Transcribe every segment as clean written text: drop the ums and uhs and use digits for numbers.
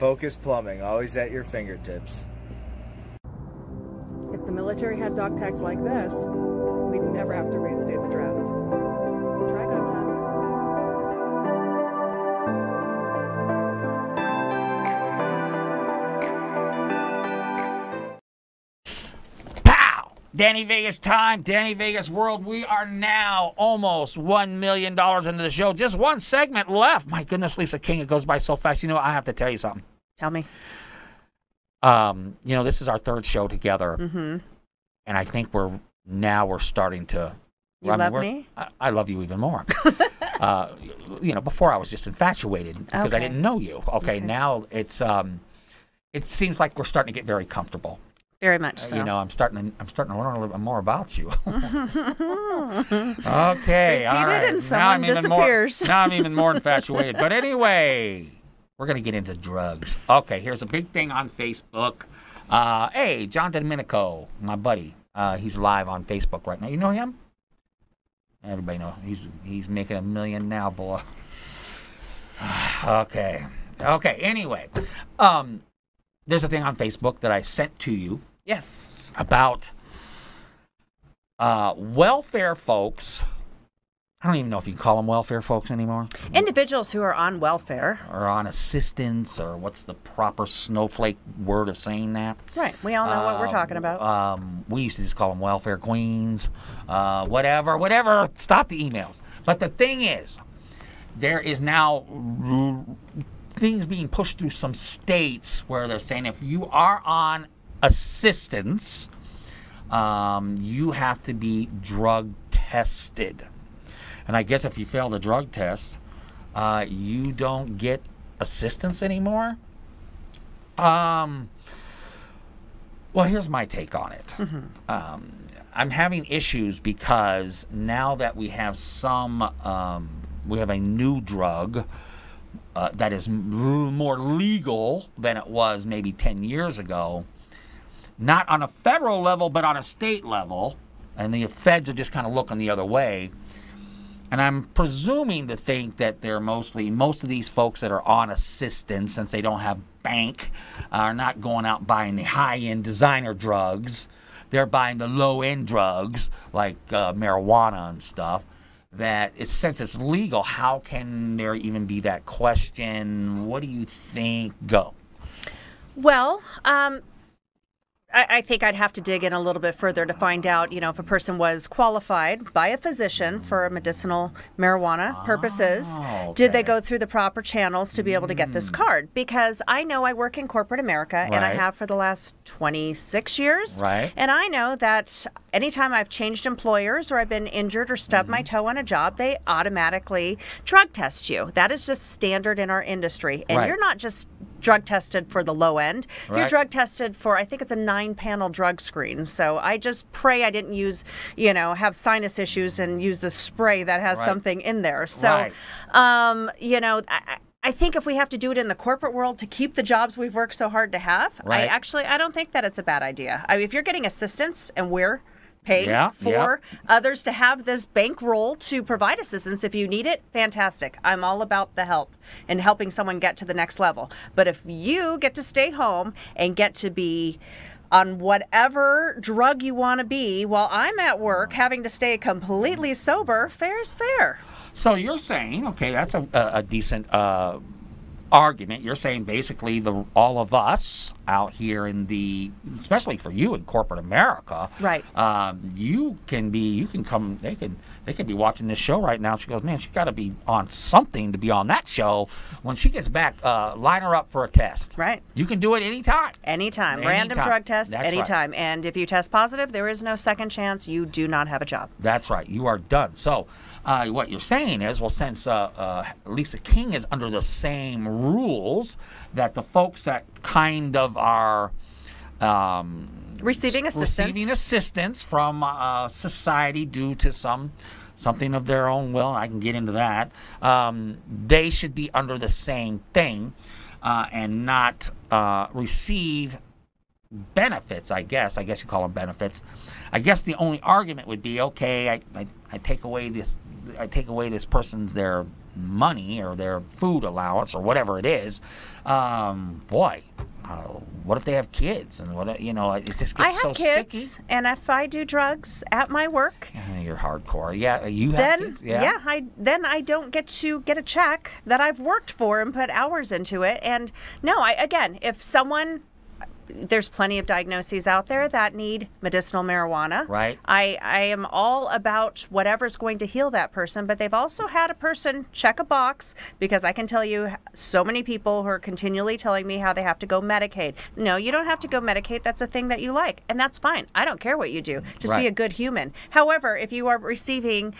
Focus Plumbing, always at your fingertips. If the military had dog tags like this, we'd never have to reinstate the draft. It's Trigon time. Pow! Danny Vegas time, Danny Vegas world. We are now almost $1 million into the show. Just one segment left. My goodness, Lisa King, it goes by so fast. You know, I have to tell you something. Tell me. You know, this is our third show together. Mm-hmm. And I think we're starting to... You love me? I love you even more. You know, before I was just infatuated because I didn't know you. Okay, now it's it seems like we're starting to get very comfortable. Very much so. You know, I'm starting to learn a little bit more about you. Okay, all right. And someone disappears. Now I'm even more infatuated. But anyway, we're gonna get into drugs. Okay, here's a big thing on Facebook. Hey, John Domenico, my buddy. He's live on Facebook right now. You know him? Everybody knows he's making $1 million now, boy. Okay. Anyway, there's a thing on Facebook that I sent to you. Yes. About welfare folks. I don't even know if you can call them welfare folks anymore. Individuals who are on welfare. Or on assistance, or what's the proper snowflake word of saying that? Right. We all know what we're talking about. We used to just call them welfare queens. Whatever. Stop the emails. But the thing is, there is now things being pushed through some states where they're saying if you are on assistance, you have to be drug tested. And I guess if you fail the drug test, you don't get assistance anymore. Well, here's my take on it. Mm-hmm. I'm having issues because now that we have we have a new drug that is more legal than it was maybe 10 years ago, not on a federal level, but on a state level, and the feds are just kind of looking the other way. And I'm presuming to think that they're most of these folks that are on assistance, since they don't have bank, are not going out buying the high-end designer drugs. They're buying the low-end drugs like marijuana and stuff. Since it's legal, how can there even be that question? What do you think? Go. Well, I think I'd have to dig in a little bit further to find out, you know, if a person was qualified by a physician for medicinal marijuana purposes. Okay. Did they go through the proper channels to be able to get this card? Because I know I work in corporate America, and I have for the last 26 years. Right. And I know that anytime I've changed employers or I've been injured or stubbed my toe on a job, they automatically drug test you. That is just standard in our industry. And you're not just drug tested for the low end. You're drug tested for, I think it's a 9-panel drug screen. So I just pray I didn't use, have sinus issues and use a spray that has something in there. So, I think if we have to do it in the corporate world to keep the jobs we've worked so hard to have, I don't think that it's a bad idea. I mean, if you're getting assistance and we're paying for others to have this bankroll to provide assistance. If you need it, fantastic. I'm all about the help and helping someone get to the next level. But if you get to stay home and get to be on whatever drug you want to be while I'm at work having to stay completely sober, fair is fair. So you're saying, okay, that's a decent argument. You're saying basically all of us out here especially for you in corporate America, right? You can come. They could be watching this show right now. She goes, man, she got to be on something to be on that show. When she gets back, line her up for a test. Right. You can do it anytime. Anytime. Random drug test, That's anytime. Right. And if you test positive, there is no second chance. You do not have a job. That's right. You are done. So. What you're saying is, well, since Lisa King is under the same rules that the folks that kind of are receiving assistance from society due to something of their own will, I can get into that, they should be under the same thing and not receive benefits, I guess you call them benefits. I guess the only argument would be, okay, I take away this person's their money or their food allowance or whatever it is, boy, what if they have kids and what it just gets so sticky. I have kids, and if I do drugs at my work, you're hardcore. Yeah, you have kids. Yeah, I don't get to get a check that I've worked for and put hours into it. And no, again, if someone. There's plenty of diagnoses out there that need medicinal marijuana. Right. I am all about whatever's going to heal that person, but they've also had a person check a box, because I can tell you so many people who are continually telling me how they have to go Medicaid. No, you don't have to go Medicaid. That's a thing that you like, and that's fine. I don't care what you do. Just be a good human. However, if you are receiving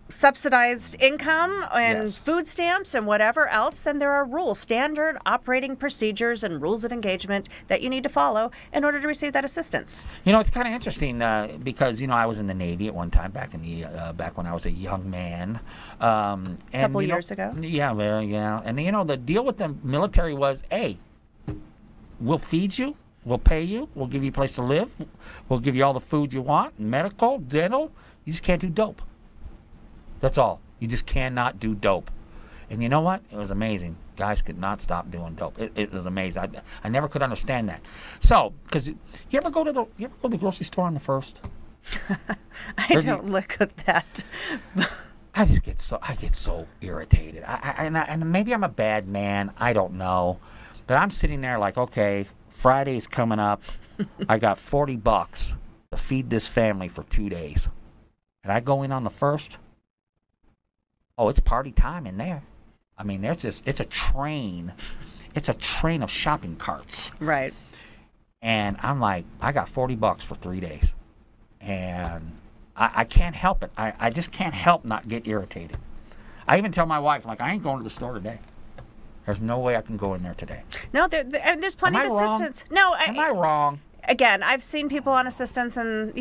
subsidized income and food stamps and whatever else, then there are rules, standard operating procedures and rules of engagement that you need to follow in order to receive that assistance. It's kind of interesting because I was in the Navy at one time back when I was a young man. A couple years ago. Yeah, and the deal with the military was, hey, we'll feed you, we'll pay you, we'll give you a place to live, we'll give you all the food you want, medical, dental. You just can't do dope. That's all. You just cannot do dope. And you know what? It was amazing. Guys could not stop doing dope. It was amazing. I never could understand that. So, because you ever go to the grocery store on the 1st? I don't look at that. I get so irritated. And maybe I'm a bad man. I don't know. But I'm sitting there like, okay, Friday's coming up. I got $40 to feed this family for 2 days. And I go in on the 1st. Oh, it's party time in there. I mean, it's a train. It's a train of shopping carts. Right. And I'm like, I got $40 for 3 days. And I can't help it. I just can't help not get irritated. I even tell my wife, like, I ain't going to the store today. There's no way I can go in there today. No, there's plenty of assistance. No, am I wrong? Again, I've seen people on assistance, and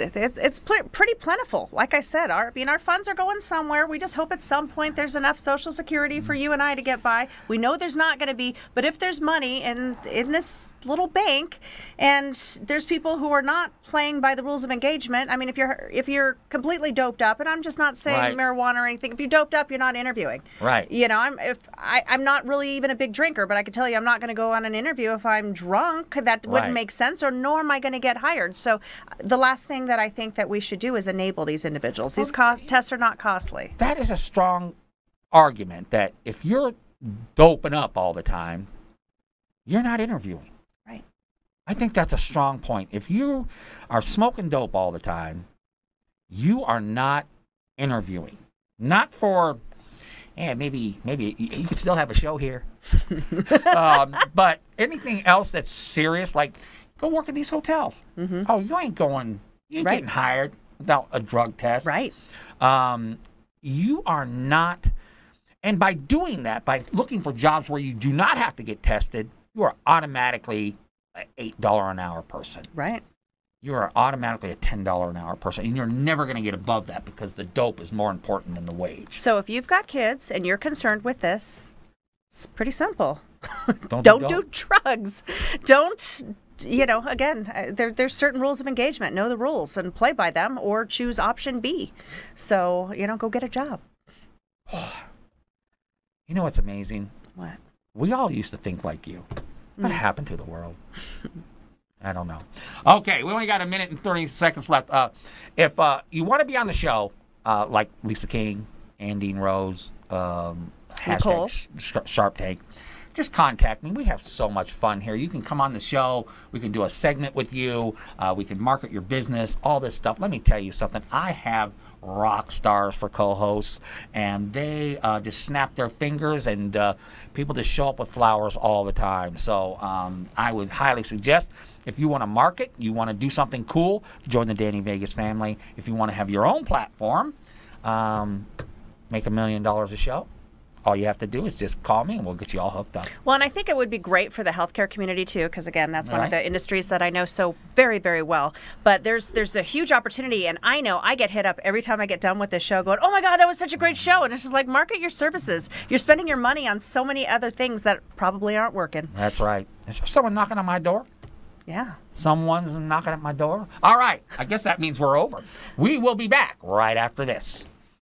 it's pretty plentiful. Like I said, our funds are going somewhere. We just hope at some point there's enough Social Security for you and I to get by. We know there's not going to be, but if there's money in this little bank, and there's people who are not playing by the rules of engagement. I mean, if you're completely doped up, and I'm just not saying marijuana or anything. If you're doped up, you're not interviewing. Right. I'm not really even a big drinker, but I can tell you I'm not going to go on an interview if I'm drunk. That wouldn't make sense, or nor am I going to get hired. So the last thing that I think that we should do is enable these individuals. These tests are not costly. That is a strong argument that if you're doping up all the time, you're not interviewing. Right. I think that's a strong point. If you are smoking dope all the time, you are not interviewing. Not for, maybe you could still have a show here. But anything else that's serious, like go work at these hotels. Mm-hmm. Oh, you ain't getting hired without a drug test. Right. You are not, and by doing that, by looking for jobs where you do not have to get tested, you are automatically an $8 an hour person. Right. You are automatically a $10 an hour person, and you're never going to get above that because the dope is more important than the wage. So if you've got kids and you're concerned with this, it's pretty simple. Don't do drugs. Don't. Again, there's certain rules of engagement. Know the rules and play by them, or choose option B. So, go get a job. You know what's amazing? What? We all used to think like you. What happened to the world? I don't know. Okay, we only got a minute and 30 seconds left. If you want to be on the show, like Lisa King, Andine Rose, hashtag Sharp Take, just contact me. We have so much fun here. You can come on the show. We can do a segment with you. We can market your business, all this stuff. Let me tell you something. I have rock stars for co-hosts, and they just snap their fingers, and people just show up with flowers all the time. So I would highly suggest, if you want to market, you want to do something cool, join the Danny Vegas family. If you want to have your own platform, make $1 million a show, all you have to do is just call me and we'll get you all hooked up. Well, and I think it would be great for the healthcare community too, because again, that's one of the industries that I know so very, very well. But there's a huge opportunity, and I know I get hit up every time I get done with this show going, oh my God, that was such a great show. And it's just like, market your services. You're spending your money on so many other things that probably aren't working. That's right. Is there someone knocking on my door? Yeah. Someone's knocking at my door? All right. I guess that means we're over. We will be back right after this.